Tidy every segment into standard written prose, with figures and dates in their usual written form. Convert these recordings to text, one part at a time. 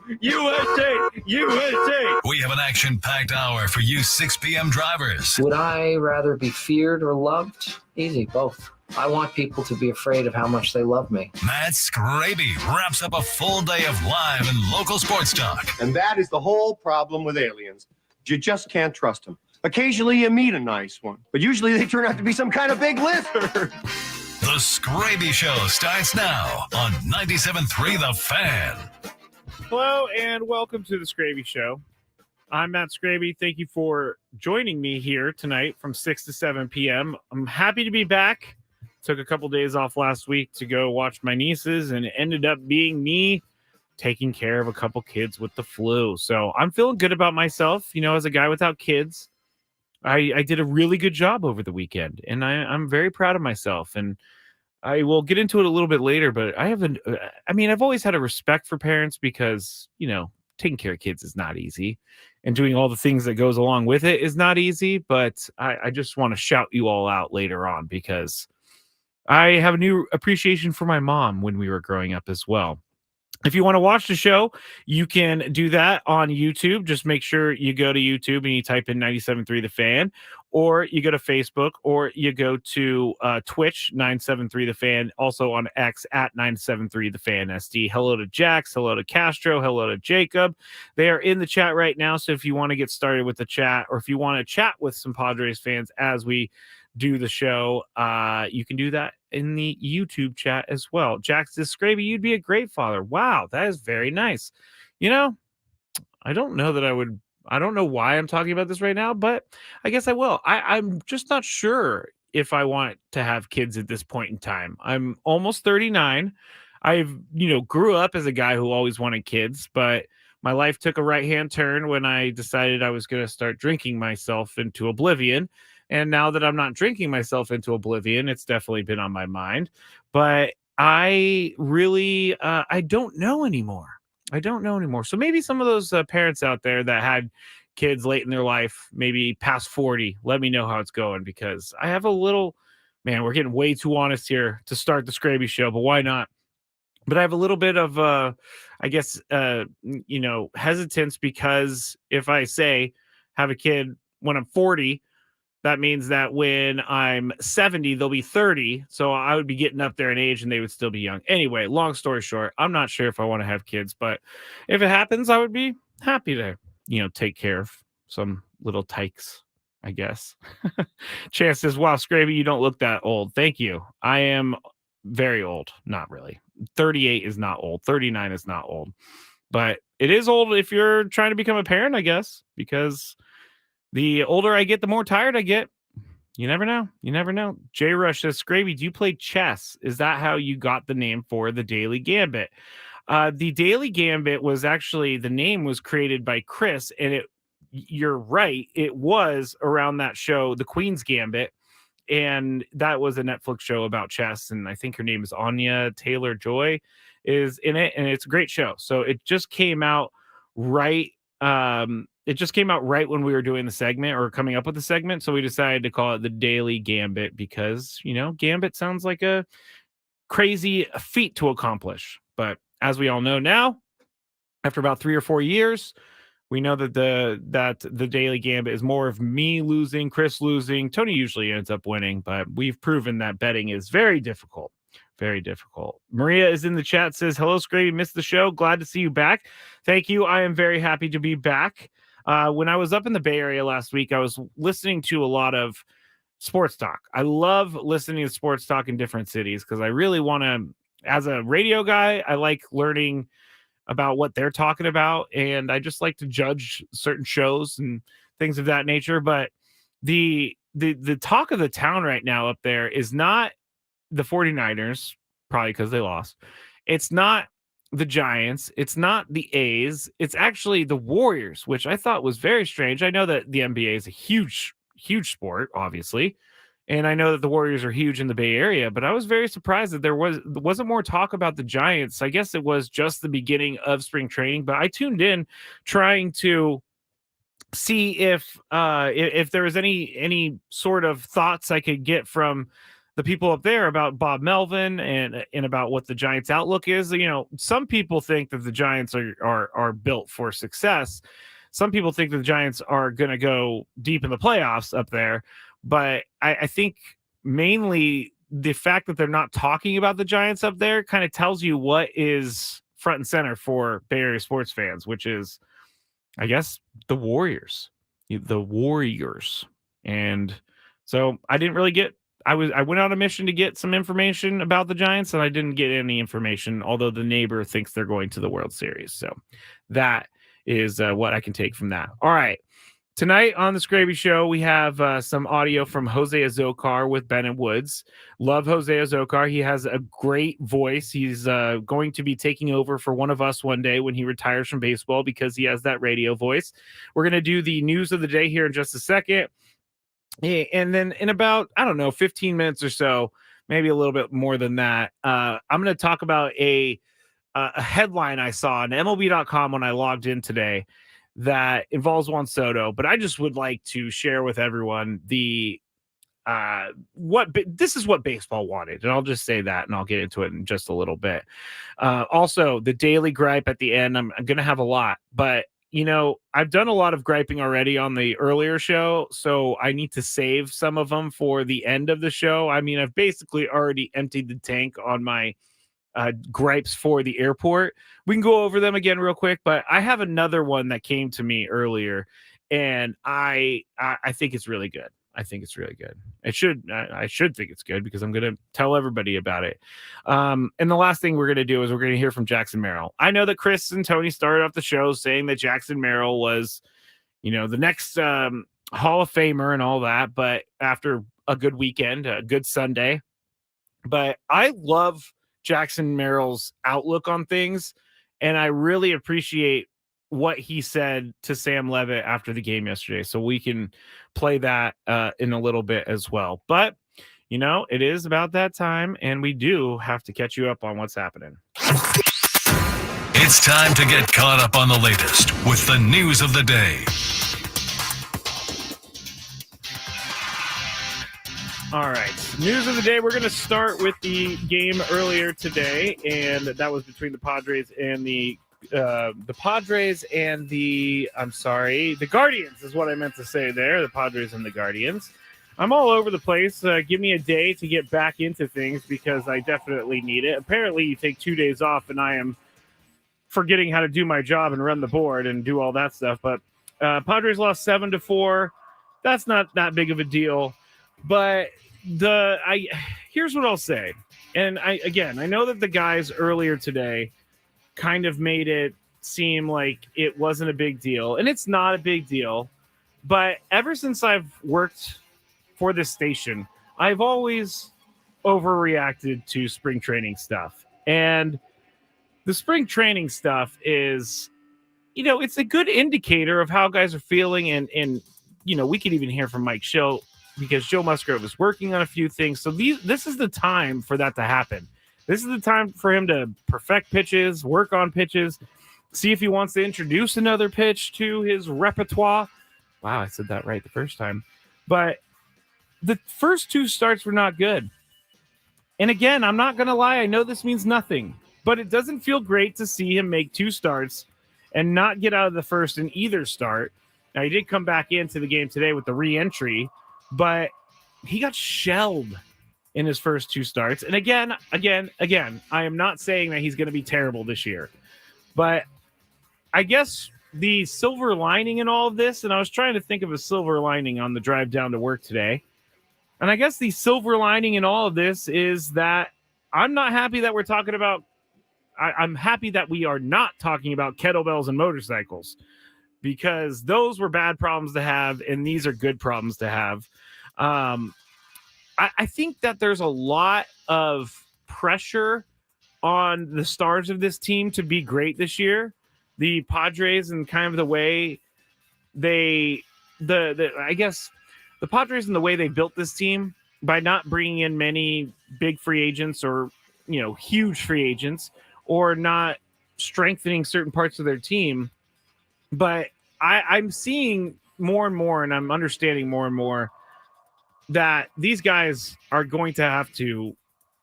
USA! USA! We have an action-packed hour for you 6 p.m. drivers. Would I rather be feared or loved? Easy, both. I want people to be afraid of how much they love me. Matt Skraby wraps up a full day of live and local sports talk. And that is the whole problem with aliens. You just can't trust them. Occasionally you meet a nice one, but usually they turn out to be some kind of big lizard. The Skraby Show starts now on 97.3 The Fan. Hello and welcome to the Skraby Show. I'm Matt Skraby. Thank you for joining me here tonight from 6 to 7 p.m. I'm happy to be back. Took a couple days off last week to go watch my nieces, and it ended up being me taking care of a couple kids with the flu. So I'm feeling good about myself. You know, as a guy without kids, I did a really good job over the weekend, and I'm very proud of myself. And I will get into it a little bit later, but I've always had a respect for parents because, you know, taking care of kids is not easy, and doing all the things that goes along with it is not easy. But I just want to shout you all out later on because I have a new appreciation for my mom when we were growing up as well. If you want to watch the show, you can do that on YouTube. Just make sure you go to YouTube and you type in 97.3 The Fan, or you go to Facebook, or you go to Twitch, 973 The Fan, also on X at 973 The Fan SD. Hello to Jax, hello to Castro, hello to Jacob. They are in the chat right now, so if you want to get started with the chat, or if you want to chat with some Padres fans as we do the show, you can do that in the YouTube chat as well. Jax says, Skraby, you'd be a great father. Wow, that is very nice. You know, I don't know why I'm talking about this right now, but I guess I will. I'm just not sure if I want to have kids at this point in time. I'm almost 39. Grew up as a guy who always wanted kids, but my life took a right-hand turn when I decided I was going to start drinking myself into oblivion. And now that I'm not drinking myself into oblivion, it's definitely been on my mind. But I really, I don't know anymore. So maybe some of those parents out there that had kids late in their life, maybe past 40, let me know how it's going, because I have a little, man, we're getting way too honest here to start the Skraby Show, but why not? But I have a little bit of, hesitance, because if I say have a kid when I'm 40, that means that when I'm 70, they'll be 30. So I would be getting up there in age and they would still be young. Anyway, long story short, I'm not sure if I want to have kids, but if it happens, I would be happy to, take care of some little tykes, I guess. Chance says, wow, Skraby, you don't look that old. Thank you. I am very old. Not really. 38 is not old. 39 is not old. But it is old if you're trying to become a parent, I guess, because the older I get, the more tired I get. You never know. J Rush says, Skraby, do you play chess? Is that how you got the name for the Daily Gambit? The Daily Gambit was actually, the name was created by Chris, and you're right, it was around that show, The Queen's Gambit, and that was a Netflix show about chess, and I think her name is Anya Taylor-Joy is in it, and it's a great show. So it just came out right. It just came out right when we were doing the segment, or coming up with the segment. So we decided to call it the Daily Gambit because, Gambit sounds like a crazy feat to accomplish. But as we all know now, after about 3 or 4 years, we know that the Daily Gambit is more of me losing, Chris losing. Tony usually ends up winning, but we've proven that betting is very difficult. Very difficult. Maria is in the chat, says, hello, Skraby, missed the show. Glad to see you back. Thank you. I am very happy to be back. When I was up in the Bay Area last week, I was listening to a lot of sports talk. I love listening to sports talk in different cities because I really want to, as a radio guy, I like learning about what they're talking about. And I just like to judge certain shows and things of that nature. But the talk of the town right now up there is not the 49ers, probably because they lost. It's not the Giants. It's not the A's. It's actually the Warriors, which I thought was very strange. I know that the NBA is a huge, huge sport, obviously. And I know that the Warriors are huge in the Bay Area, but I was very surprised that there wasn't more talk about the Giants. I guess it was just the beginning of spring training, but I tuned in trying to see if there was any sort of thoughts I could get from the people up there about Bob Melvin and about what the Giants' outlook is. Some people think that the Giants are built for success. Some people think that the Giants are going to go deep in the playoffs up there. But I think mainly the fact that they're not talking about the Giants up there kind of tells you what is front and center for Bay Area sports fans, which is, I guess, the Warriors. And so I didn't really get, I went on a mission to get some information about the Giants, and I didn't get any information, although the neighbor thinks they're going to the World Series. So that is what I can take from that. All right. Tonight on the Skraby Show, we have some audio from Jose Azokar with Ben and Woods. Love Jose Azokar. He has a great voice. He's going to be taking over for one of us one day when he retires from baseball because he has that radio voice. We're going to do the news of the day here in just a second. And then in about, 15 minutes or so, maybe a little bit more than that, I'm going to talk about a headline I saw on MLB.com when I logged in today that involves Juan Soto, but I just would like to share with everyone this is what baseball wanted, and I'll just say that, and I'll get into it in just a little bit. Also, the daily gripe at the end, I'm going to have a lot, but I've done a lot of griping already on the earlier show, so I need to save some of them for the end of the show. I mean, I've basically already emptied the tank on my gripes for the airport. We can go over them again real quick, but I have another one that came to me earlier, and I think it's really good. I think it's really good. I should think it's good because I'm going to tell everybody about it. And the last thing we're going to do is we're going to hear from Jackson Merrill. I know that Chris and Tony started off the show saying that Jackson Merrill was, the next Hall of Famer and all that, but after a good weekend, a good Sunday. But I love Jackson Merrill's outlook on things, and I really appreciate what he said to Sam Levitt after the game yesterday. So we can play that in a little bit as well. But, it is about that time, and we do have to catch you up on what's happening. It's time to get caught up on the latest with the news of the day. All right. News of the day. We're going to start with the game earlier today, and that was between the Padres and the Guardians is what I meant to say there. The Padres and the Guardians. I'm all over the place. Give me a day to get back into things because I definitely need it. Apparently, you take 2 days off, and I am forgetting how to do my job and run the board and do all that stuff. But Padres lost 7-4. That's not that big of a deal. But here's what I'll say. And I know that the guys earlier today kind of made it seem like it wasn't a big deal, and it's not a big deal. But ever since I've worked for this station, I've always overreacted to spring training stuff. And the spring training stuff is, it's a good indicator of how guys are feeling. And we could even hear from Mike Schill because Joe Musgrove is working on a few things. So this is the time for that to happen. This is the time for him to perfect pitches, work on pitches, see if he wants to introduce another pitch to his repertoire. Wow, I said that right the first time. But the first two starts were not good. And again, I'm not going to lie. I know this means nothing, but it doesn't feel great to see him make two starts and not get out of the first in either start. Now, he did come back into the game today with the re-entry, but he got shelled in his first two starts. And again, I am not saying that he's going to be terrible this year, but I guess the silver lining in all of this, and I was trying to think of a silver lining on the drive down to work today, and I guess the silver lining in all of this is that I'm not happy that we're talking about, I'm happy that we are not talking about kettlebells and motorcycles, because those were bad problems to have, and these are good problems to have. I think that there's a lot of pressure on the stars of this team to be great this year. The Padres and kind of the way I guess the Padres and the way they built this team by not bringing in many big free agents or, huge free agents, or not strengthening certain parts of their team. But I'm seeing more and more, and I'm understanding more and more that these guys are going to have to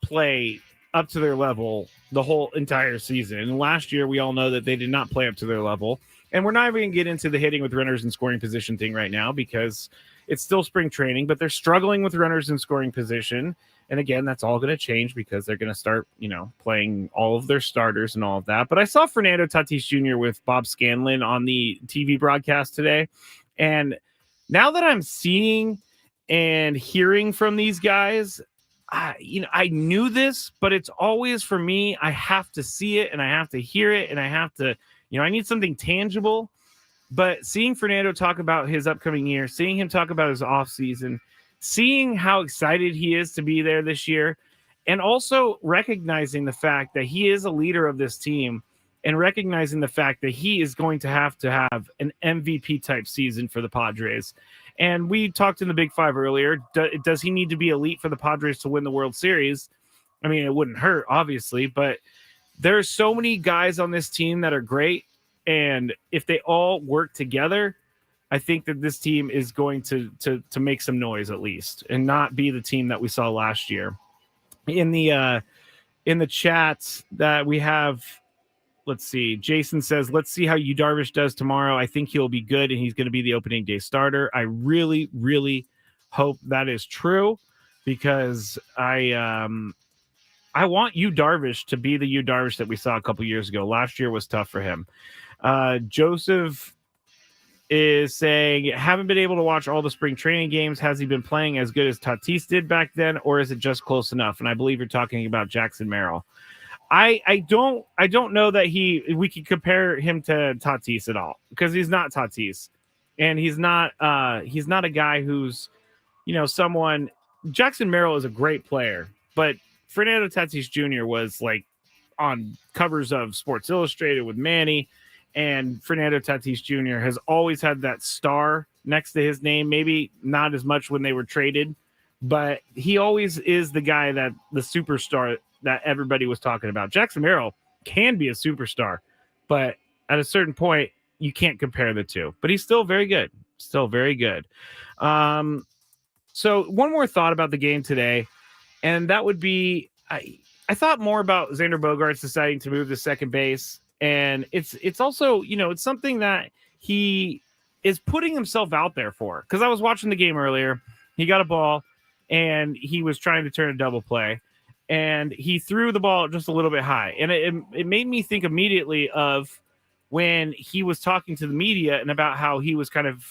play up to their level the whole entire season. And last year, we all know that they did not play up to their level. And we're not even going to get into the hitting with runners and scoring position thing right now because it's still spring training, but they're struggling with runners in scoring position. And again, that's all going to change because they're going to start, playing all of their starters and all of that. But I saw Fernando Tatis Jr. with Bob Scanlon on the TV broadcast today. And now that I'm seeing and hearing from these guys, I knew this, but it's always for me, I have to see it and I have to hear it and I have to, I need something tangible. But seeing Fernando talk about his upcoming year, seeing him talk about his offseason, seeing how excited he is to be there this year, and also recognizing the fact that he is a leader of this team and recognizing the fact that he is going to have an MVP type season for the Padres. And we talked in the Big Five earlier. Does he need to be elite for the Padres to win the World Series? I mean, it wouldn't hurt, obviously, but there's so many guys on this team that are great. And if they all work together, I think that this team is going to make some noise at least and not be the team that we saw last year. In the chats that we have, let's see. Jason says, let's see how Yu Darvish does tomorrow. I think he'll be good and he's going to be the opening day starter. I really, really hope that is true because I want Yu Darvish to be the Yu Darvish that we saw a couple years ago. Last year was tough for him. Joseph is saying, haven't been able to watch all the spring training games. Has he been playing as good as Tatis did back then, or is it just close enough? And I believe you're talking about Jackson Merrill. I don't know that we could compare him to Tatis at all because he's not Tatis, and he's not a guy who's someone. Jackson Merrill is a great player, but Fernando Tatis Jr. was like on covers of Sports Illustrated with Manny, and Fernando Tatis Jr. has always had that star next to his name. Maybe not as much when they were traded, but he always is the guy that the superstar that everybody was talking about. Jackson Merrill can be a superstar, but at a certain point, you can't compare the two. But he's still very good. Still very good. So one more thought about the game today, and that would be I thought more about Xander Bogaerts deciding to move to second base. And it's also, it's something that he is putting himself out there for. Because I was watching the game earlier. He got a ball, and he was trying to turn a double play. And he threw the ball just a little bit high. And it made me think immediately of when he was talking to the media and about how he was kind of,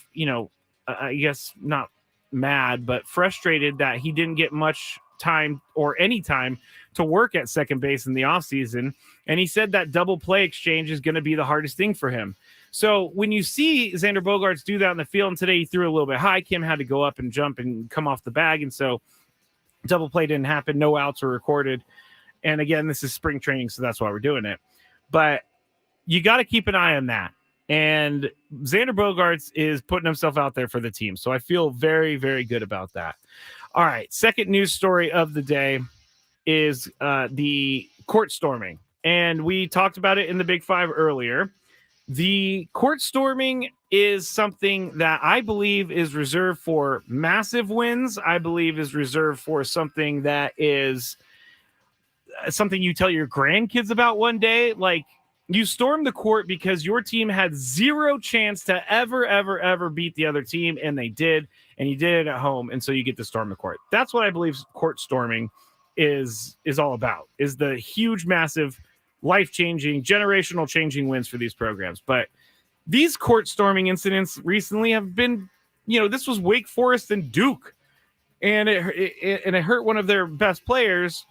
I guess not mad, but frustrated that he didn't get much time or any time to work at second base in the offseason. And he said that double play exchange is going to be the hardest thing for him. So when you see Xander Bogaerts do that in the field, and today he threw a little bit high, Kim had to go up and jump and come off the bag. And so double play didn't happen. No outs were recorded. And again, this is spring training, so that's why we're doing it. But you got to keep an eye on that. And Xander Bogaerts is putting himself out there for the team. So I feel very, very good about that. All right. Second news story of the day is the court storming. And we talked about it in the Big Five earlier. The court storming is something that I believe is reserved for massive wins. I believe is reserved for something that is something you tell your grandkids about one day. Like, you stormed the court because your team had zero chance to ever beat the other team, and they did, and you did it at home, and so you get to storm the court. That's what I believe court storming is all about, is the huge, massive, life-changing, generational changing wins for these programs. But these court storming incidents recently have been, this was Wake Forest and Duke, and it hurt one of their best players.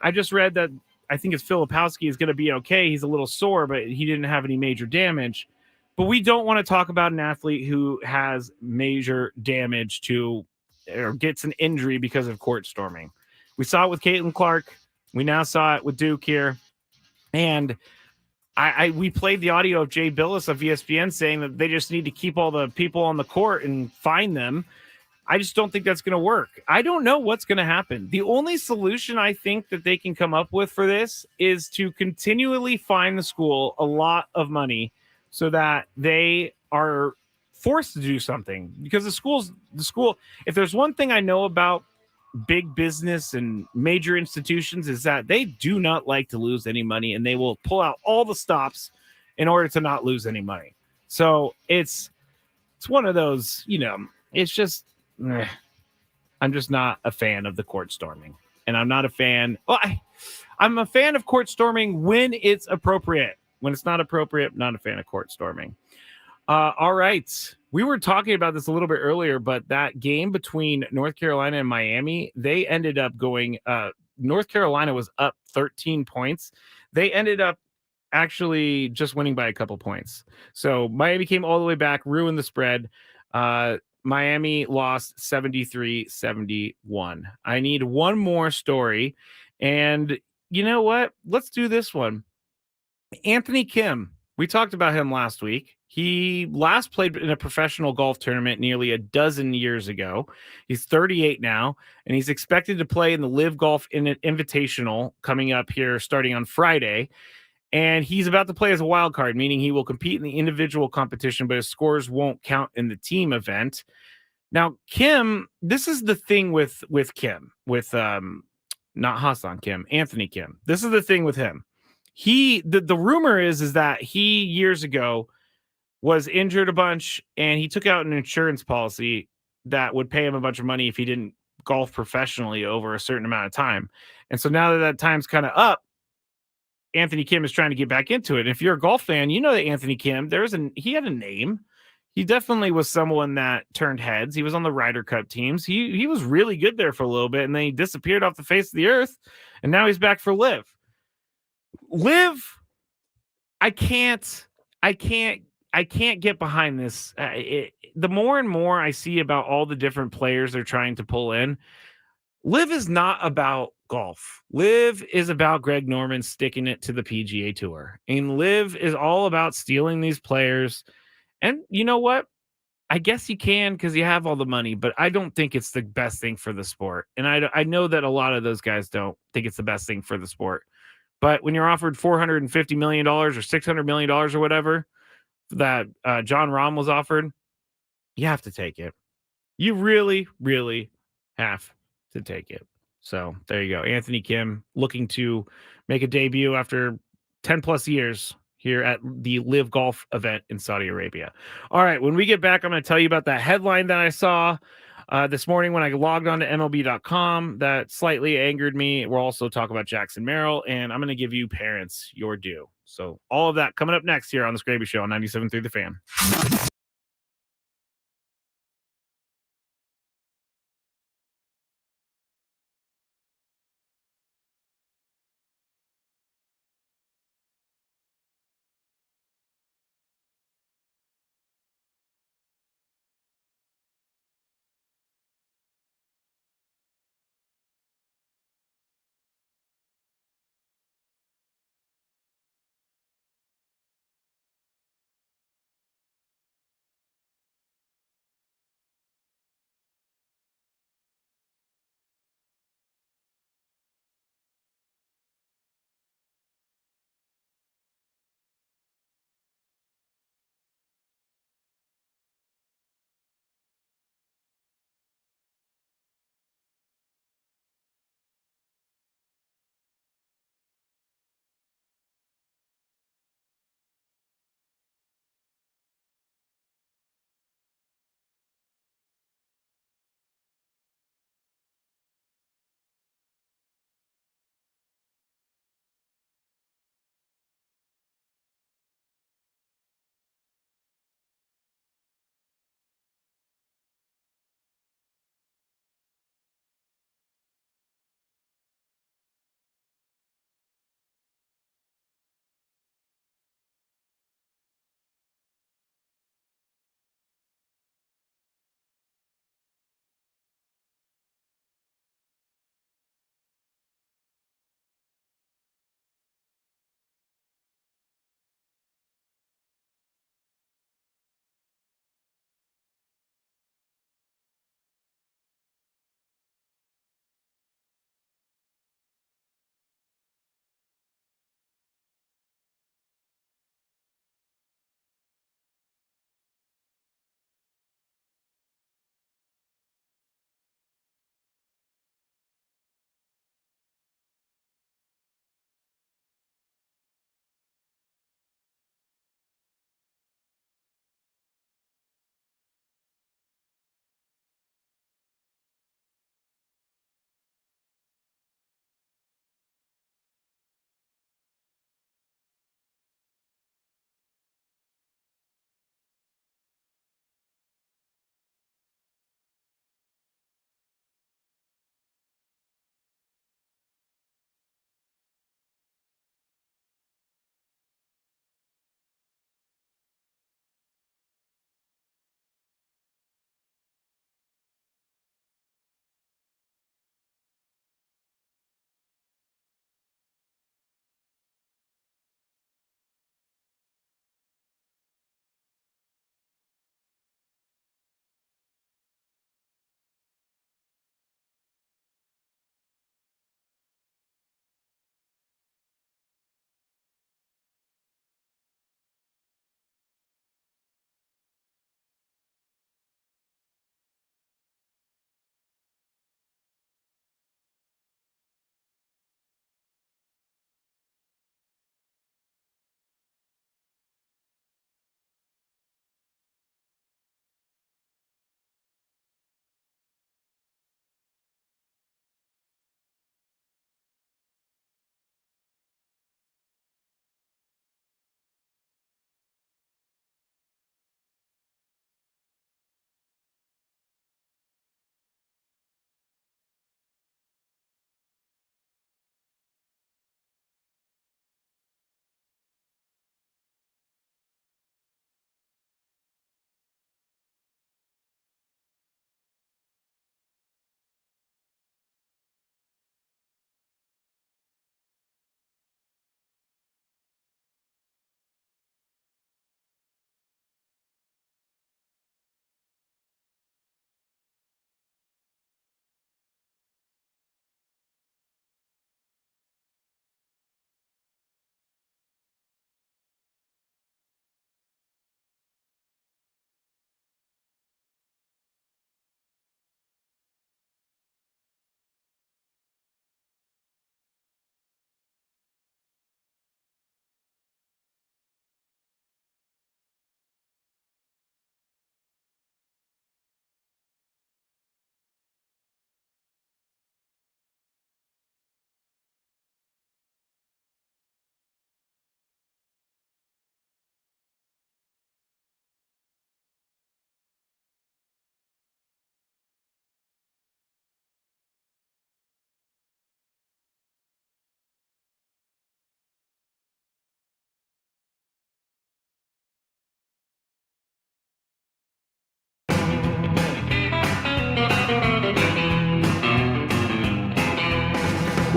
I just read that I think it's Filipowski is going to be okay. He's a little sore, but he didn't have any major damage. But we don't want to talk about an athlete who has major damage to or gets an injury because of court storming. We saw it with Caitlin Clark. We now saw it with Duke here. And we played the audio of Jay Billis of ESPN saying that they just need to keep all the people on the court and fine them. I just don't think that's going to work. I don't know what's going to happen. The only solution I think that they can come up with for this is to continually fine the school a lot of money so that they are forced to do something because the school. If there's one thing I know about big business and major institutions is that they do not like to lose any money, and they will pull out all the stops in order to not lose any money. So it's one of those, it's just I'm just not a fan of the court storming, and I'm not a fan. Well, I'm a fan of court storming when it's appropriate. When it's not appropriate, not a fan of court storming. All right. We were talking about this a little bit earlier, but that game between North Carolina and Miami, they ended up going, North Carolina was up 13 points. They ended up actually just winning by a couple points. So Miami came all the way back, ruined the spread. Miami lost 73-71. I need one more story. And you know what? Let's do this one. Anthony Kim. We talked about him last week. He last played in a professional golf tournament nearly a dozen years ago. He's 38 now, and he's expected to play in the Live Golf Invitational coming up here starting on Friday. And he's about to play as a wild card, meaning he will compete in the individual competition, but his scores won't count in the team event. Now, Kim, this is the thing with Kim, with not Hassan Kim, Anthony Kim. This is the thing with him. The rumor is that he years ago was injured a bunch, and he took out an insurance policy that would pay him a bunch of money if he didn't golf professionally over a certain amount of time. And so now that time's kind of up, Anthony Kim is trying to get back into it. And if you're a golf fan, you know that Anthony Kim, he had a name. He definitely was someone that turned heads. He was on the Ryder Cup teams. He was really good there for a little bit, and then he disappeared off the face of the earth, and now he's back for Live. Live, I can't get behind this. The more and more I see about all the different players they're trying to pull in, Live is not about golf. Live is about Greg Norman sticking it to the PGA Tour. And Live is all about stealing these players. And you know what? I guess you can because you have all the money, but I don't think it's the best thing for the sport. And I know that a lot of those guys don't think it's the best thing for the sport. But when you're offered $450 million or $600 million or whatever that John Rahm was offered, you have to take it. You really, really have to take it. So there you go. Anthony Kim looking to make a debut after 10 plus years here at the Live Golf event in Saudi Arabia. All right. When we get back, I'm going to tell you about that headline that I saw this morning when I logged on to MLB.com that slightly angered me. We'll also talk about Jackson Merrill, and I'm going to give you parents your due. So all of that coming up next here on the Skraby Show on 97.3 The Fan.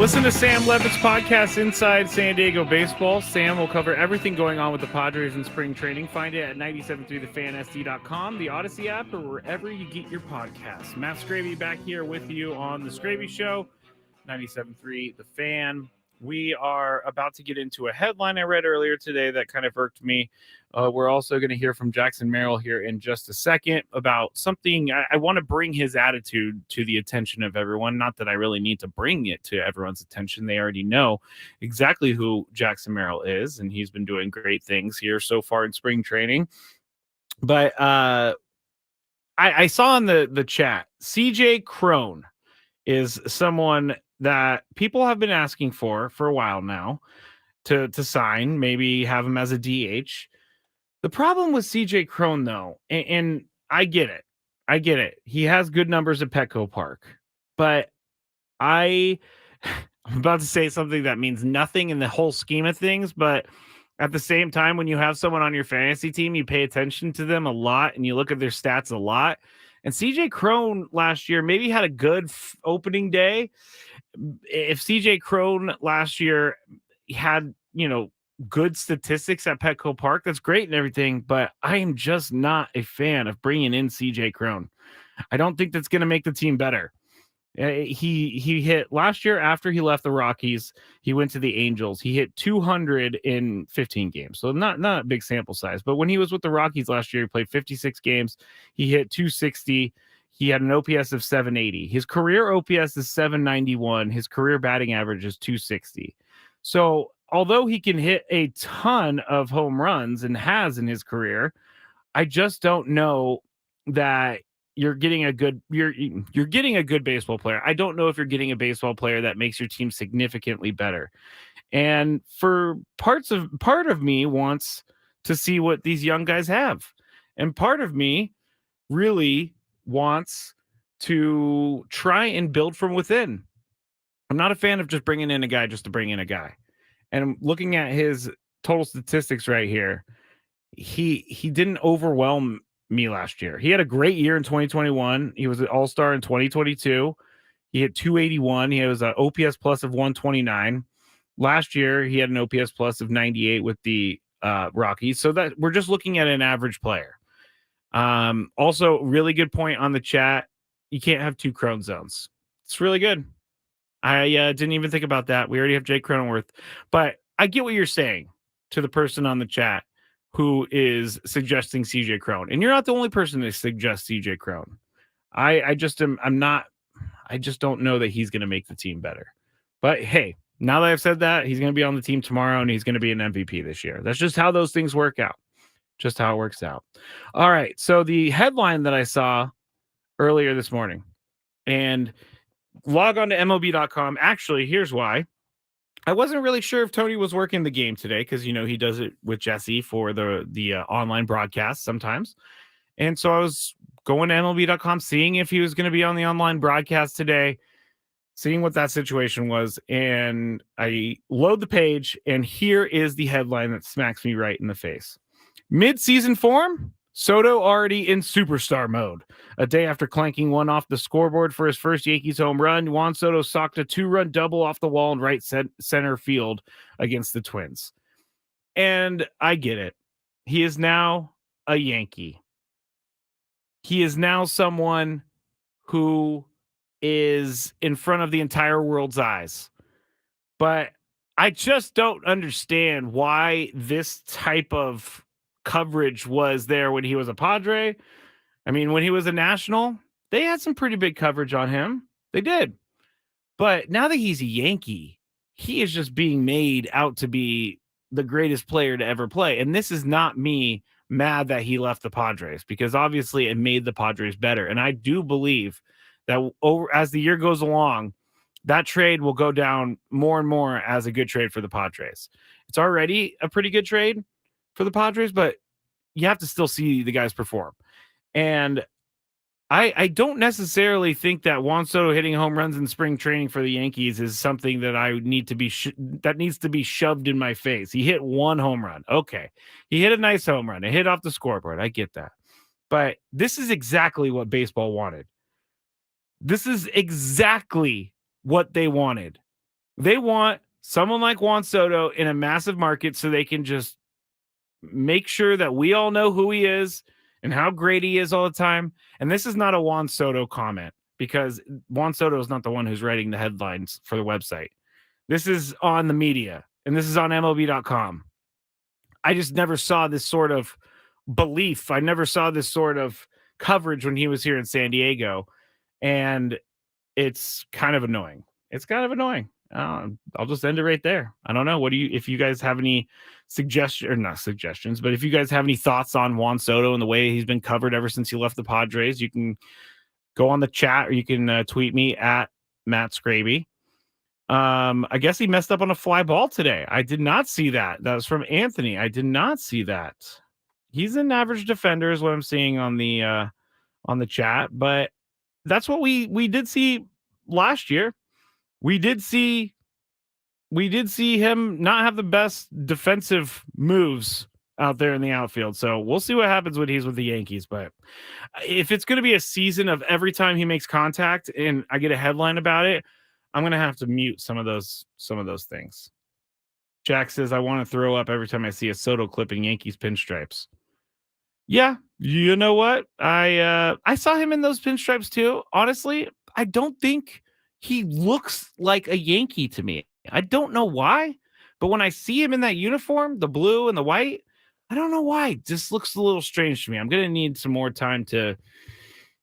Listen to Sam Levitt's podcast, Inside San Diego Baseball. Sam will cover everything going on with the Padres in spring training. Find it at 973thefansd.com, the Odyssey app, or wherever you get your podcasts. Matt Skraby back here with you on the Skraby Show, 97.3 The Fan. We are about to get into a headline I read earlier today that kind of irked me. We're also going to hear from Jackson Merrill here in just a second about something. I want to bring his attitude to the attention of everyone. Not that I really need to bring it to everyone's attention. They already know exactly who Jackson Merrill is, and he's been doing great things here so far in spring training. But I saw in the chat, CJ Crone is someone that people have been asking for a while now to sign, maybe have him as a DH. The problem with CJ Crone, though, and I get it. He has good numbers at Petco Park, but I'm about to say something that means nothing in the whole scheme of things, but at the same time, when you have someone on your fantasy team, you pay attention to them a lot and you look at their stats a lot. And CJ Crone last year maybe had a good opening day. If CJ Crone last year had, good statistics at Petco Park, that's great and everything, but I am just not a fan of bringing in CJ Crone. I don't think that's going to make the team better. He hit last year after he left the Rockies. He went to the Angels. He hit 200 in 15 games. So not a big sample size, but when he was with the Rockies last year, he played 56 games. He hit 260. He had an OPS of 780. His career OPS is 791. His career batting average is 260. So although he can hit a ton of home runs and has in his career, I just don't know that you're getting a good baseball player. I don't know if you're getting a baseball player that makes your team significantly better. And for part of me wants to see what these young guys have. And part of me really wants to try and build from within. I'm not a fan of just bringing in a guy just to bring in a guy. And I'm looking at his total statistics right here. He didn't overwhelm me last year. He had a great year in 2021. He was an all-star in 2022. He hit 281. He has an OPS plus of 129. Last year, he had an OPS plus of 98 with the Rockies. So that we're just looking at an average player. Also, really good point on the chat. You can't have two Crone zones. It's really good. I didn't even think about that. We already have Jake Cronenworth. But I get what you're saying to the person on the chat who is suggesting CJ Crone. And you're not the only person that suggests CJ Crone. I just don't know that he's going to make the team better. But hey, now that I've said that, he's going to be on the team tomorrow and he's going to be an MVP this year. That's just how those things work out. Just how it works out. All right. So the headline that I saw earlier this morning, and log on to MLB.com. Actually, here's why. I wasn't really sure if Tony was working the game today because, he does it with Jesse for the online broadcast sometimes. And so I was going to MLB.com, seeing if he was going to be on the online broadcast today, seeing what that situation was. And I load the page, and here is the headline that smacks me right in the face. Mid-season form? Soto already in superstar mode. A day after clanking one off the scoreboard for his first Yankees home run, Juan Soto socked a 2-run double off the wall in right center field against the Twins. And I get it. He is now a Yankee. He is now someone who is in front of the entire world's eyes. But I just don't understand why this type of coverage was there when he was a Padre. I mean, when he was a National, they had some pretty big coverage on him. They did. But now that he's a Yankee, he is just being made out to be the greatest player to ever play. And this is not me mad that he left the Padres, because obviously it made the Padres better. And I do believe that as the year goes along, that trade will go down more and more as a good trade for the Padres. It's already a pretty good trade for the Padres, but you have to still see the guys perform. And I don't necessarily think that Juan Soto hitting home runs in spring training for the Yankees is something that I need to be that needs to be shoved in my face. He hit one home run. Okay. He hit a nice home run. It hit off the scoreboard. I get that. But this is exactly what baseball wanted. This is exactly what they wanted. They want someone like Juan Soto in a massive market so they can just make sure that we all know who he is and how great he is all the time. And this is not a Juan Soto comment because Juan Soto is not the one who's writing the headlines for the website. This is on the media and this is on MLB.com. I just never saw this sort of belief. I never saw this sort of coverage when he was here in San Diego. And it's kind of annoying. It's kind of annoying. I'll just end it right there. I don't know. What do you, if you guys have any suggestions, or not suggestions, but if you guys have any thoughts on Juan Soto and the way he's been covered ever since he left the Padres, you can go on the chat or you can tweet me at Matt Skraby. I guess he messed up on a fly ball today. I did not see that. That was from Anthony. I did not see that. He's an average defender is what I'm seeing on the chat, but that's what we did see last year. We did see him not have the best defensive moves out there in the outfield. So we'll see what happens when he's with the Yankees. But if it's going to be a season of every time he makes contact and I get a headline about it, I'm going to have to mute some of those things. Jack says, I want to throw up every time I see a Soto clipping Yankees pinstripes. Yeah, you know what? I saw him in those pinstripes too. Honestly, I don't think he looks like a Yankee to me. I don't know why, but when I see him in that uniform, the blue and the white, I don't know why. It just looks a little strange to me. I'm going to need some more time to,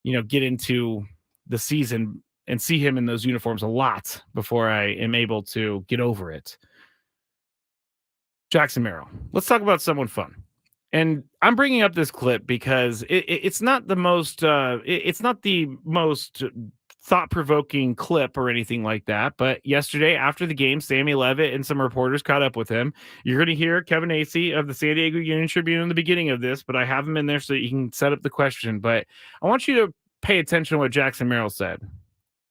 get into the season and see him in those uniforms a lot before I am able to get over it. Jackson Merrill. Let's talk about someone fun. And I'm bringing up this clip because it's not the most thought-provoking clip or anything like that. But yesterday, after the game, Sammy Levitt and some reporters caught up with him. You're going to hear Kevin Acee of the San Diego Union Tribune in the beginning of this, but I have him in there so that you can set up the question. But I want you to pay attention to what Jackson Merrill said.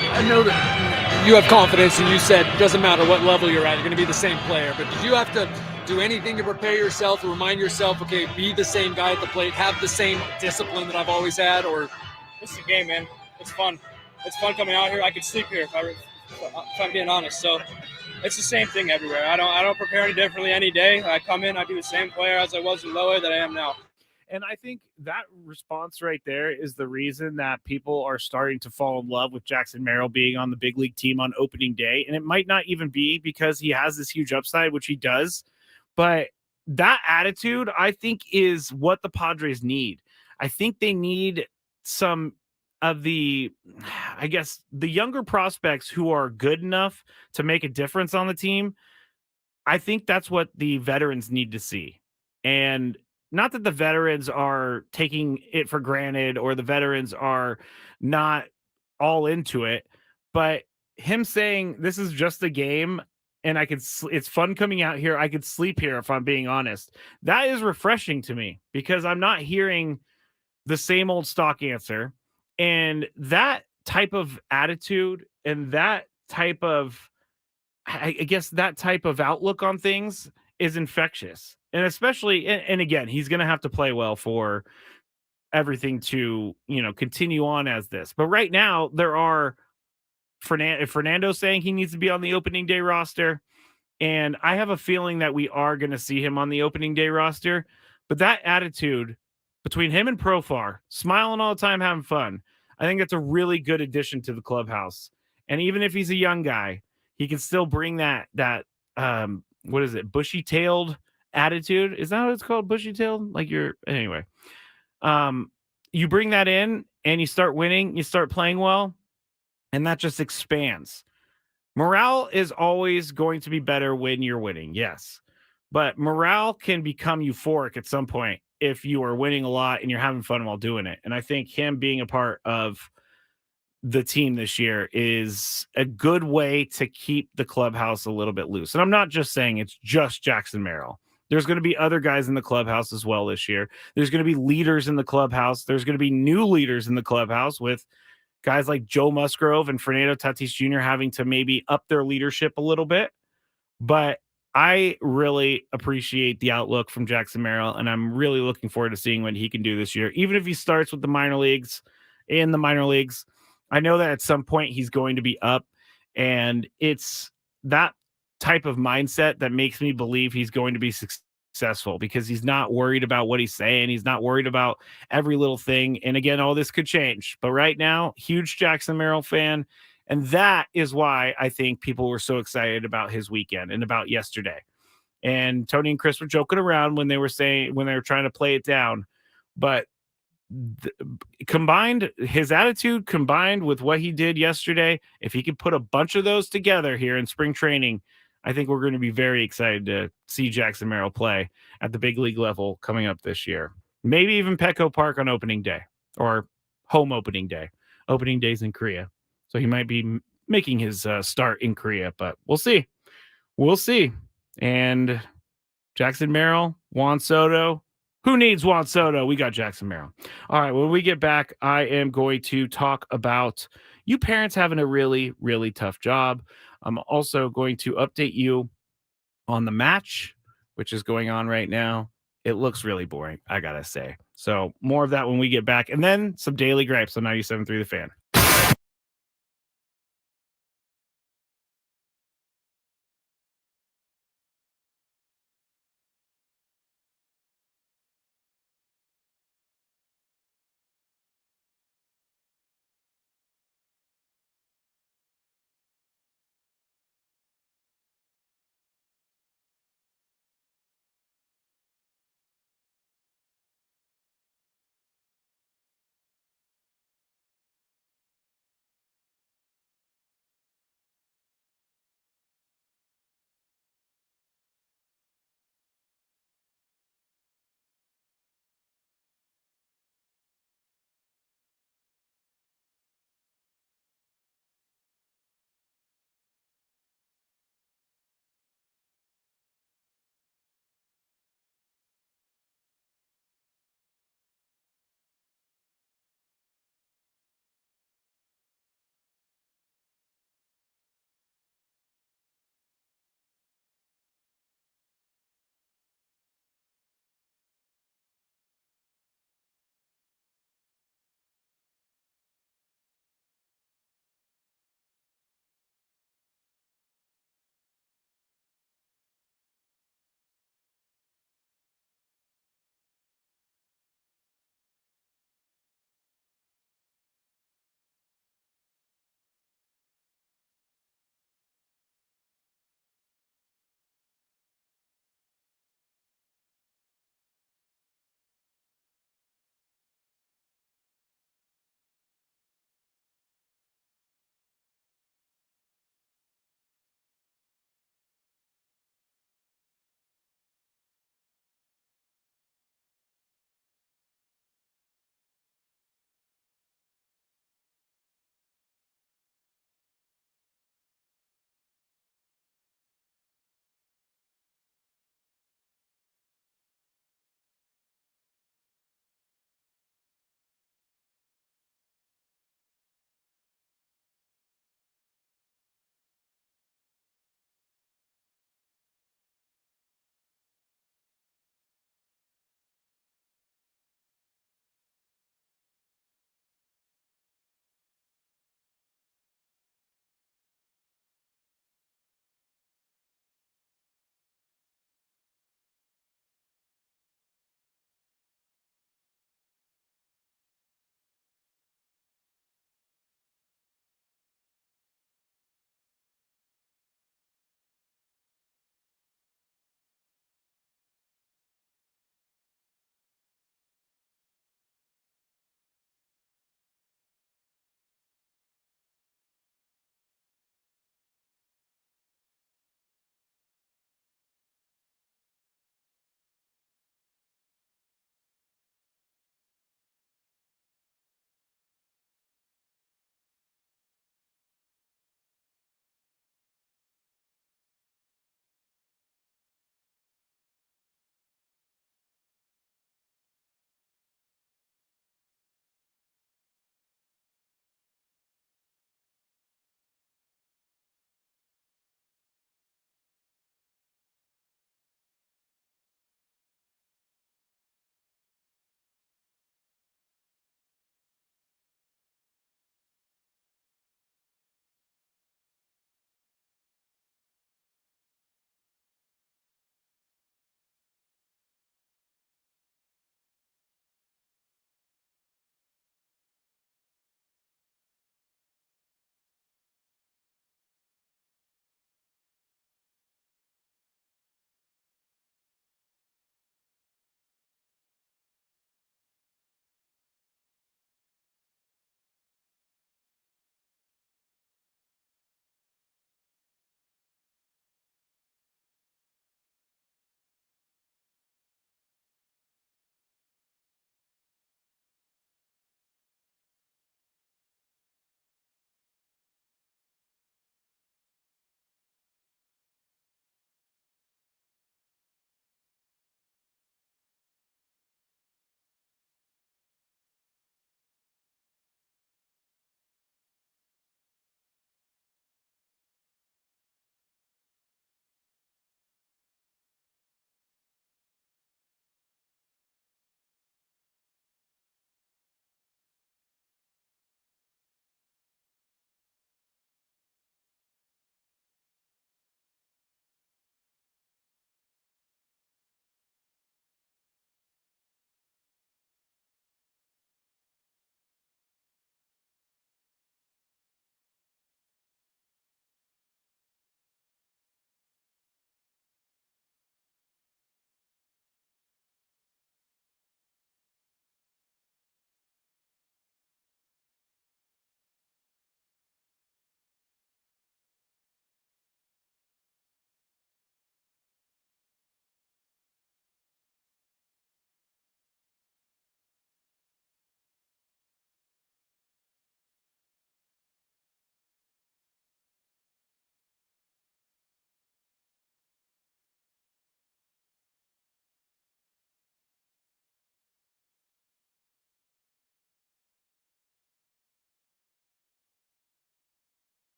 I know that you have confidence, and you said it doesn't matter what level you're at, you're going to be the same player. But did you have to do anything to prepare yourself, to remind yourself, okay, be the same guy at the plate, have the same discipline that I've always had? Or it's a game, man. It's fun. It's fun coming out here. I could sleep here if I'm being honest. So it's the same thing everywhere. I don't prepare any differently any day. I come in, I be the same player as I was in Lower that I am now. And I think that response right there is the reason that people are starting to fall in love with Jackson Merrill being on the big league team on opening day. And it might not even be because he has this huge upside, which he does. But that attitude, I think, is what the Padres need. I think they need some of the younger prospects who are good enough to make a difference on the team. I think that's what the veterans need to see. And not that the veterans are taking it for granted or the veterans are not all into it, but him saying this is just a game and it's fun coming out here. I could sleep here if I'm being honest. That is refreshing to me because I'm not hearing the same old stock answer. And that type of attitude and that type of, that type of outlook on things is infectious. And especially, and again, he's going to have to play well for everything to, continue on as this. But right now, there are Fernando saying he needs to be on the opening day roster. And I have a feeling that we are going to see him on the opening day roster. But that attitude between him and Profar, smiling all the time, having fun, I think that's a really good addition to the clubhouse. And even if he's a young guy, he can still bring that what is it, bushy-tailed attitude? Is that what it's called? Bushy-tailed? Anyway. You bring that in and you start winning, you start playing well, and that just expands. Morale is always going to be better when you're winning, yes. But morale can become euphoric at some point if you are winning a lot and you're having fun while doing it. And I think him being a part of the team this year is a good way to keep the clubhouse a little bit loose. And I'm not just saying it's just Jackson Merrill. There's going to be other guys in the clubhouse as well this year. There's going to be leaders in the clubhouse. There's going to be new leaders in the clubhouse with guys like Joe Musgrove and Fernando Tatis Jr. having to maybe up their leadership a little bit. But I really appreciate the outlook from Jackson Merrill, and I'm really looking forward to seeing what he can do this year. Even if he starts with the minor leagues, I know that at some point he's going to be up, and it's that type of mindset that makes me believe he's going to be successful, because he's not worried about what he's saying. He's not worried about every little thing. And again, all this could change. But right now, huge Jackson Merrill fan. And that is why I think people were so excited about his weekend and about yesterday. And Tony and Chris were joking around when they were trying to play it down. But combined, his attitude combined with what he did yesterday, if he could put a bunch of those together here in spring training, I think we're going to be very excited to see Jackson Merrill play at the big league level coming up this year. Maybe even Petco Park on opening day, or home opening day. Opening days in Korea. So he might be making his start in Korea, but we'll see. We'll see. And Jackson Merrill, Juan Soto. Who needs Juan Soto? We got Jackson Merrill. All right, when we get back, I am going to talk about you parents having a really, really tough job. I'm also going to update you on the match, which is going on right now. It looks really boring, I got to say. So more of that when we get back. And then some daily gripes on 97.3 The Fan.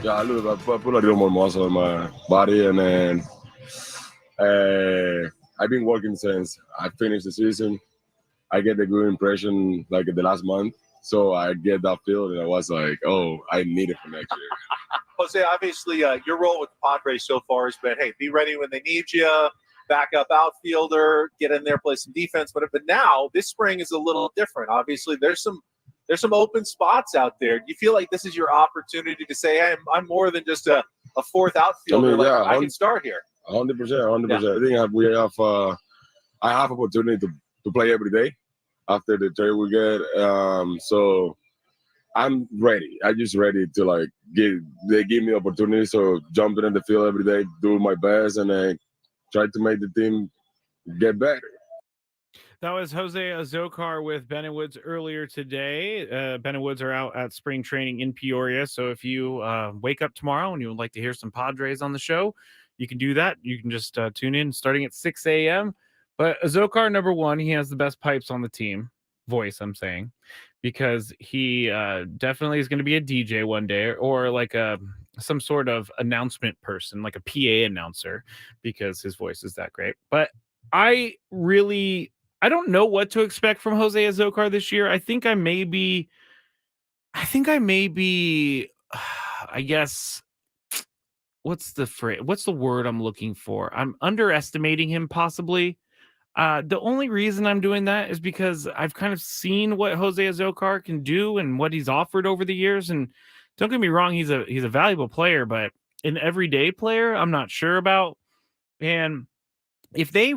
Yeah, a little bit. I put a little more muscle in my body, and then I've been working since I finished the season. I get a good impression like in the last month, so I get that feel, and I was like, oh, I need it for next year. Jose, obviously, your role with the Padres so far has been, hey, be ready when they need you, backup outfielder, get in there, play some defense. But now this spring is a little different. Obviously, there's some open spots out there. Do you feel like this is your opportunity to say, hey, I'm more than just a fourth outfielder? I can start here. 100%, 100%. I think I have opportunity to play every day after the trade we get. So I'm ready. I'm just ready to they give me opportunity. So jumping in the field every day, do my best, and then try to make the team get better. That was Jose Azocar with Ben and Woods earlier today. Ben and Woods are out at spring training in Peoria. So if you wake up tomorrow and you would like to hear some Padres on the show, you can do that. You can just tune in starting at 6 a.m. But Azocar, number one, he has the best pipes on the team. Voice, I'm saying, because he definitely is going to be a DJ one day, or like some sort of announcement person, like a PA announcer, because his voice is that great. But I don't know what to expect from Jose Azocar this year. I think I may be, I guess, what's the word I'm looking for? I'm underestimating him possibly. The only reason I'm doing that is because I've kind of seen what Jose Azocar can do and what he's offered over the years. And don't get me wrong, he's a valuable player, but an everyday player, I'm not sure about. And if they're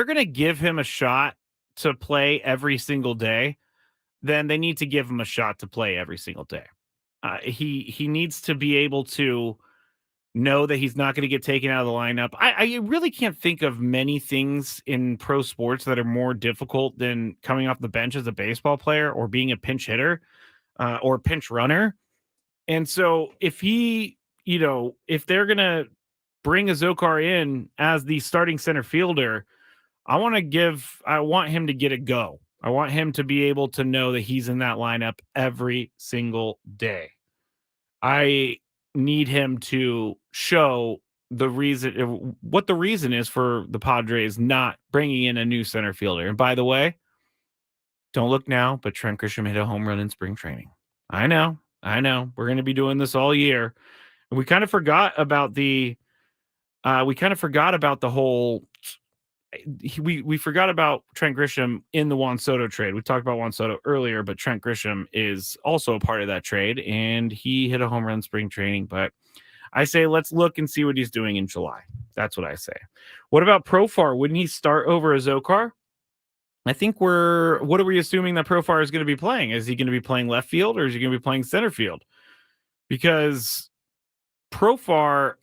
going to give him a shot to play every single day, then they need to give him a shot to play every single day. He needs to be able to know that he's not going to get taken out of the lineup. I really can't think of many things in pro sports that are more difficult than coming off the bench as a baseball player or being a pinch hitter or pinch runner. And so if if they're going to bring Azocar in as the starting center fielder, I want him to get a go. I want him to be able to know that he's in that lineup every single day. I need him to show what the reason is for the Padres not bringing in a new center fielder. And by the way, don't look now, but Trent Grisham hit a home run in spring training. I know. We're going to be doing this all year. And we kind of forgot about the whole. We forgot about Trent Grisham in the Juan Soto trade. We talked about Juan Soto earlier, but Trent Grisham is also a part of that trade, and he hit a home run in spring training. But I say let's look and see what he's doing in July. That's what I say. What about Profar? Wouldn't he start over Azocar? I think what are we assuming that Profar is going to be playing? Is he going to be playing left field, or is he going to be playing center field? Because Profar,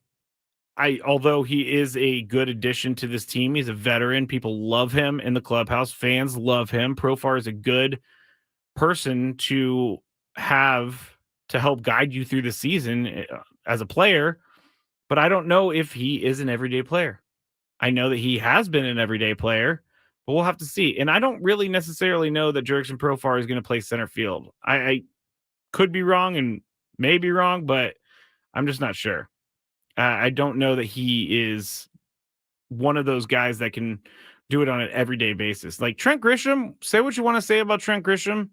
although he is a good addition to this team, he's a veteran. People love him in the clubhouse. Fans love him. Profar is a good person to have to help guide you through the season as a player, but I don't know if he is an everyday player. I know that he has been an everyday player, but we'll have to see. And I don't really necessarily know that Jurickson Profar is going to play center field. I could be wrong and may be wrong, but I'm just not sure. I don't know that he is one of those guys that can do it on an everyday basis. Like Trent Grisham, say what you want to say about Trent Grisham.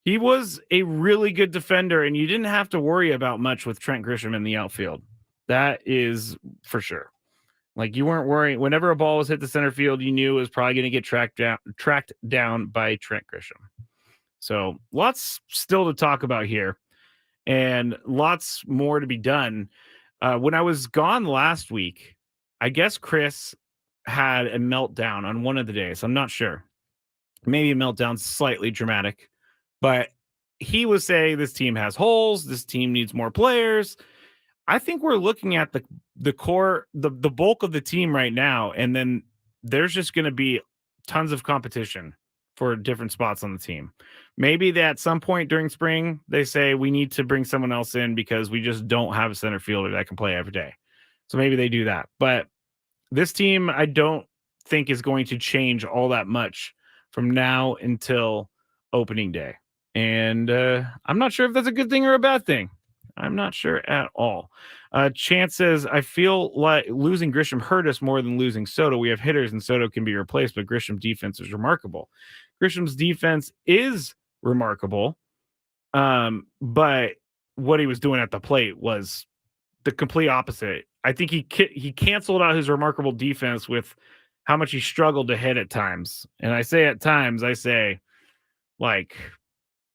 He was a really good defender, and you didn't have to worry about much with Trent Grisham in the outfield. That is for sure. Like you weren't worrying. Whenever a ball was hit the center field, you knew it was probably going to get tracked down by Trent Grisham. So lots still to talk about here, and lots more to be done. When I was gone last week, I guess Chris had a meltdown on one of the days. I'm not sure. Maybe a meltdown slightly dramatic, but he was saying this team has holes. This team needs more players. I think we're looking at the core, the bulk of the team right now, and then there's just going to be tons of competition for different spots on the team. Maybe that at some point during spring, they say we need to bring someone else in because we just don't have a center fielder that can play every day. So maybe they do that. But this team, I don't think is going to change all that much from now until opening day. And I'm not sure if that's a good thing or a bad thing. I'm not sure at all. Chance says, I feel like losing Grisham hurt us more than losing Soto. We have hitters and Soto can be replaced, but Grisham's defense is remarkable. Grisham's defense is remarkable. But what he was doing at the plate was the complete opposite. I think he canceled out his remarkable defense with how much he struggled to hit at times. And I say at times, I say like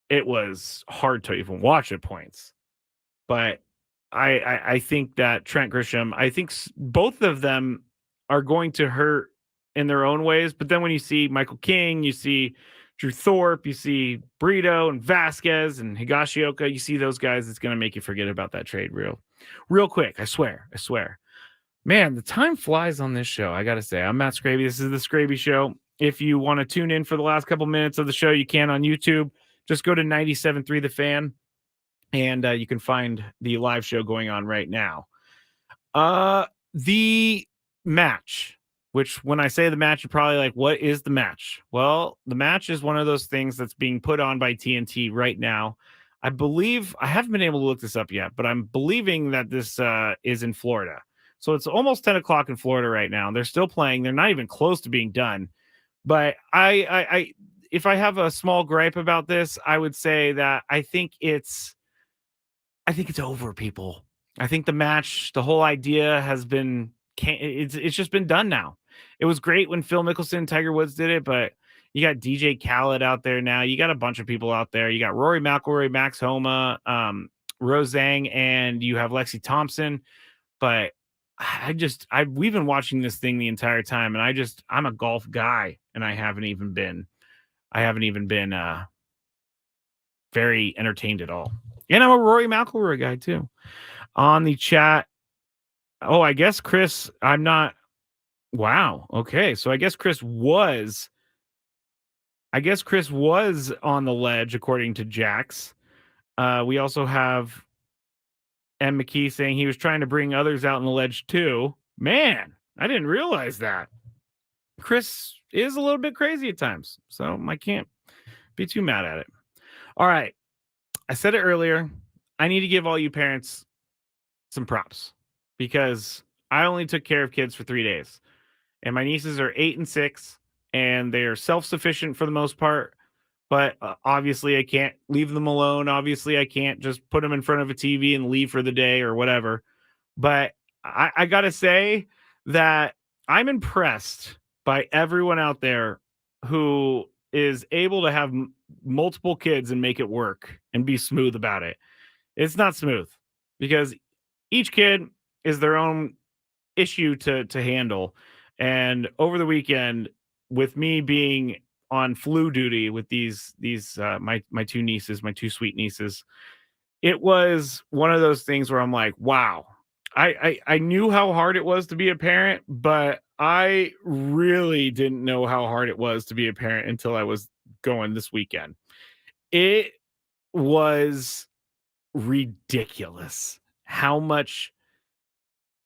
it was hard to even watch at points. But I think that Trent Grisham, I think both of them are going to hurt in their own ways. But then when you see Michael King, you see Drew Thorpe, you see Brito and Vasquez and Higashioka, you see those guys, it's going to make you forget about that trade real quick. I swear. Man, the time flies on this show. I got to say, I'm Matt Skraby. This is the Skraby Show. If you want to tune in for the last couple minutes of the show, you can on YouTube. Just go to 97.3 The Fan, and you can find the live show going on right now. The match, which when I say the match, you're probably like, what is the match? Well, the match is one of those things that's being put on by TNT right now. I believe, I haven't been able to look this up yet, but I'm believing that this is in Florida. So it's almost 10 o'clock in Florida right now. They're still playing. They're not even close to being done. But I if I have a small gripe about this, I would say that I think it's over, people. I think the match, the whole idea has been, it's just been done now. It was great when Phil Mickelson and Tiger Woods did it, but you got DJ Khaled out there now. You got a bunch of people out there. You got Rory McIlroy, Max Homa, Rose Zhang, and you have Lexi Thompson. But we've been watching this thing the entire time, and I'm a golf guy, and I haven't even been very entertained at all. And I'm a Rory McIlroy guy too. On the chat, oh, I guess Chris, I'm not. Wow. Okay, so I guess Chris was on the ledge according to Jax. We also have M. McKee saying he was trying to bring others out on the ledge too. Man, I didn't realize that. Chris is a little bit crazy at times, so I can't be too mad at it. All right. I said it earlier. I need to give all you parents some props because I only took care of kids for 3 days. And my nieces are 8 and 6, and they are self-sufficient for the most part. But obviously, I can't leave them alone. Obviously, I can't just put them in front of a TV and leave for the day or whatever. But I got to say that I'm impressed by everyone out there who is able to have multiple kids and make it work and be smooth about it. It's not smooth because each kid is their own issue to handle. And over the weekend, with me being on flu duty with these my two nieces, my two sweet nieces, it was one of those things where I'm like, wow, I knew how hard it was to be a parent, but I really didn't know how hard it was to be a parent until I was going this weekend. It was ridiculous how much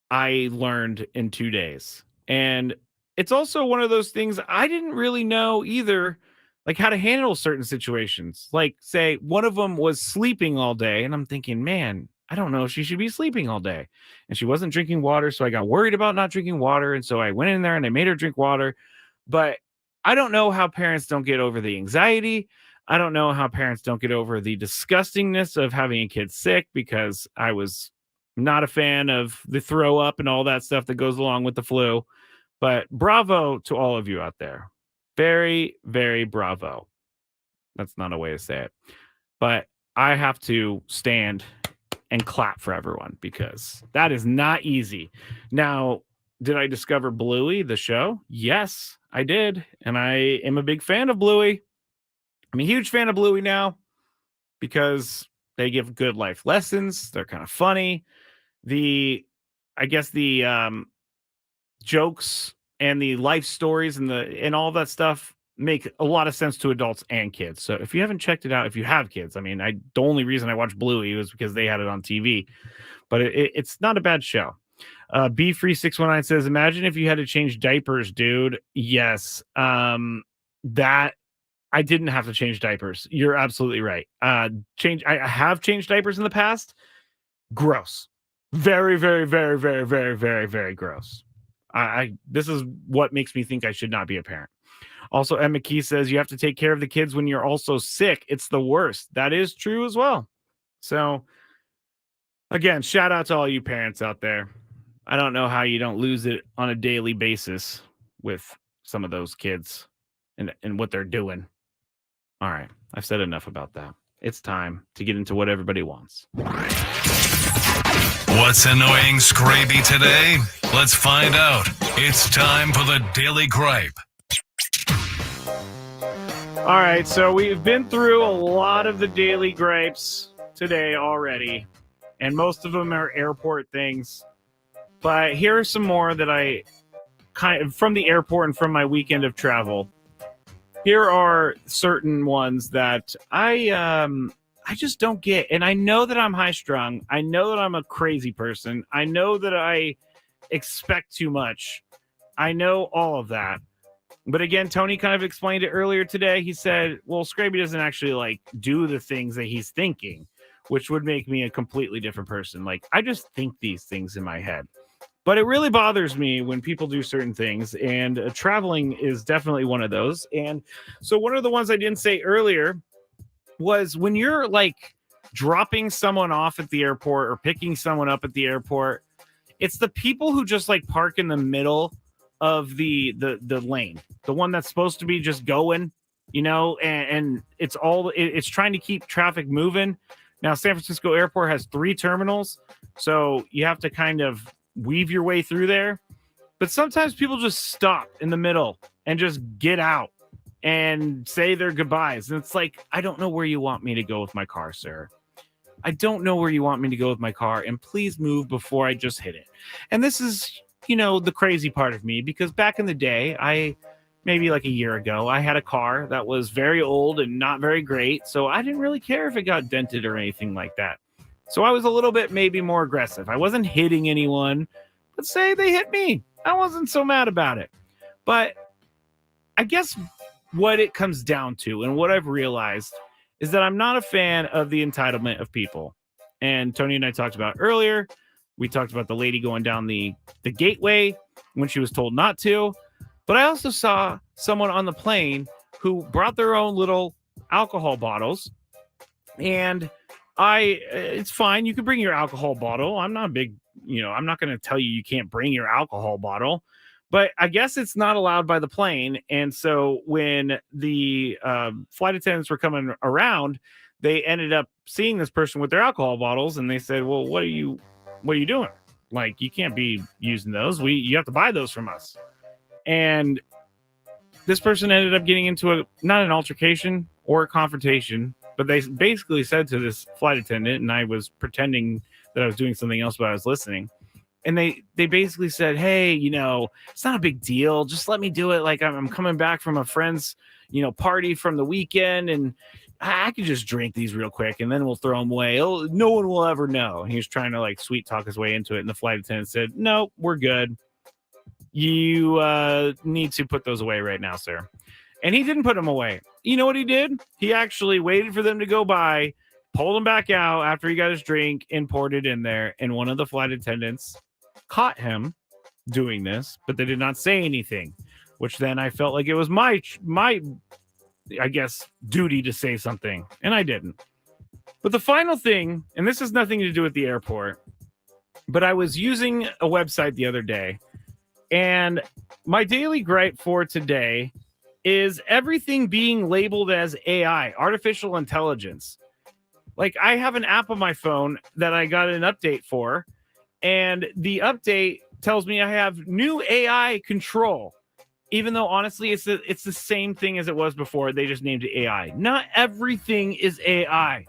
I learned in 2 days. And it's also one of those things I didn't really know either, like how to handle certain situations. Like, say, one of them was sleeping all day, and I'm thinking, man, I don't know if she should be sleeping all day. And she wasn't drinking water, so I got worried about not drinking water, and so I went in there and I made her drink water. But I don't know how parents don't get over the anxiety. I don't know how parents don't get over the disgustingness of having a kid sick, because I was not a fan of the throw up and all that stuff that goes along with the flu. But bravo to all of you out there. Very, very bravo. That's not a way to say it. But I have to stand and clap for everyone because that is not easy. Now, did I discover Bluey, the show? Yes, I did. And I am a big fan of Bluey. I'm a huge fan of Bluey now because they give good life lessons. They're kind of funny. I guess the jokes and the life stories and all that stuff make a lot of sense to adults and kids. So if you haven't checked it out, if you have kids, I mean, the only reason I watched Bluey was because they had it on TV, but it's not a bad show. B Free 619 says, imagine if you had to change diapers, dude. Yes. That I didn't have to change diapers. You're absolutely right. I have changed diapers in the past, gross. Very, very, very, very, very, very, very gross. This is what makes me think I should not be a parent. Also, Emma Key says you have to take care of the kids when you're also sick. It's the worst. That is true as well. So, again, shout out to all you parents out there. I don't know how you don't lose it on a daily basis with some of those kids and what they're doing. All right, I've said enough about that. It's time to get into what everybody wants. What's annoying Skraby today? Let's find out. It's time for the Daily Gripe. All right, so we've been through a lot of the daily gripes today already, and most of them are airport things. But here are some more that I kind of from the airport and from my weekend of travel. Here are certain ones that I just don't get. And I know that I'm high strung. I know that I'm a crazy person. I know that I expect too much. I know all of that. But again, Tony kind of explained it earlier today. He said, well, Skraby doesn't actually like do the things that he's thinking, which would make me a completely different person. Like, I just think these things in my head. But it really bothers me when people do certain things, and traveling is definitely one of those. And so one of the ones I didn't say earlier was when you're like dropping someone off at the airport or picking someone up at the airport, it's the people who just like park in the middle of the lane, the one that's supposed to be just going, and it's trying to keep traffic moving. Now, San Francisco Airport has 3 terminals, so you have to kind of weave your way through there. But sometimes people just stop in the middle and just get out and say their goodbyes. And it's like, I don't know where you want me to go with my car, sir. I don't know where you want me to go with my car, and please move before I just hit it. And this is, the crazy part of me, because back in the day, maybe like a year ago, I had a car that was very old and not very great. So I didn't really care if it got dented or anything like that. So I was a little bit maybe more aggressive. I wasn't hitting anyone, but say they hit me, I wasn't so mad about it. But I guess what it comes down to and what I've realized is that I'm not a fan of the entitlement of people. And Tony and I talked about earlier. We talked about the lady going down the gateway when she was told not to. But I also saw someone on the plane who brought their own little alcohol bottles. And it's fine. You can bring your alcohol bottle. I'm not big, I'm not going to tell you can't bring your alcohol bottle. But I guess it's not allowed by the plane. And so when the flight attendants were coming around, they ended up seeing this person with their alcohol bottles. And they said, well, what are you doing? Like, you can't be using those. You have to buy those from us. And this person ended up getting into not an altercation or a confrontation, but they basically said to this flight attendant, and I was pretending that I was doing something else, but I was listening. And they basically said, hey, it's not a big deal. Just let me do it. Like, I'm coming back from a friend's, party from the weekend, and I could just drink these real quick, and then we'll throw them away. No one will ever know. And he was trying to like sweet talk his way into it. And the flight attendant said, no, we're good. You need to put those away right now, sir. And he didn't put them away. You know what he did? He actually waited for them to go by, pulled them back out after he got his drink, and poured it in there. And one of the flight attendants caught him doing this, but they did not say anything, which then I felt like it was my I guess, duty to say something. And I didn't. But the final thing, and this has nothing to do with the airport, but I was using a website the other day, and my daily gripe for today is everything being labeled as AI, artificial intelligence. Like, I have an app on my phone that I got an update for, and the update tells me I have new AI control, even though honestly it's the same thing as it was before. They just named it AI. Not everything is AI.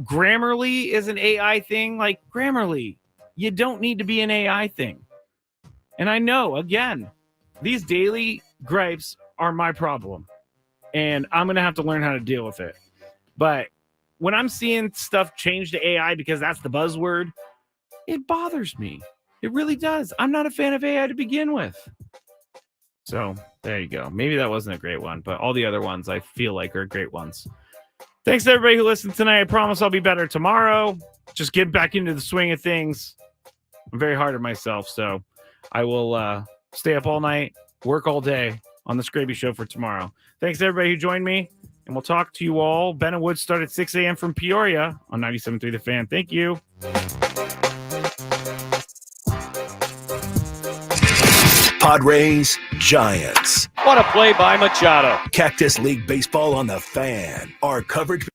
Grammarly is an AI thing. Like, Grammarly, you don't need to be an AI thing. And I know, again, these daily gripes are my problem, and I'm going to have to learn how to deal with it. But when I'm seeing stuff change to AI because that's the buzzword, it bothers me. It really does. I'm not a fan of AI to begin with. So there you go. Maybe that wasn't a great one, but all the other ones I feel like are great ones. Thanks to everybody who listened tonight. I promise I'll be better tomorrow. Just get back into the swing of things. I'm very hard on myself, so I will stay up all night, work all day on the Skraby Show for tomorrow. Thanks to everybody who joined me, and we'll talk to you all. Ben and Wood start at 6 a.m. from Peoria on 97.3 The Fan. Thank you. Padres, Giants. What a play by Machado. Cactus League Baseball on The Fan. Our coverage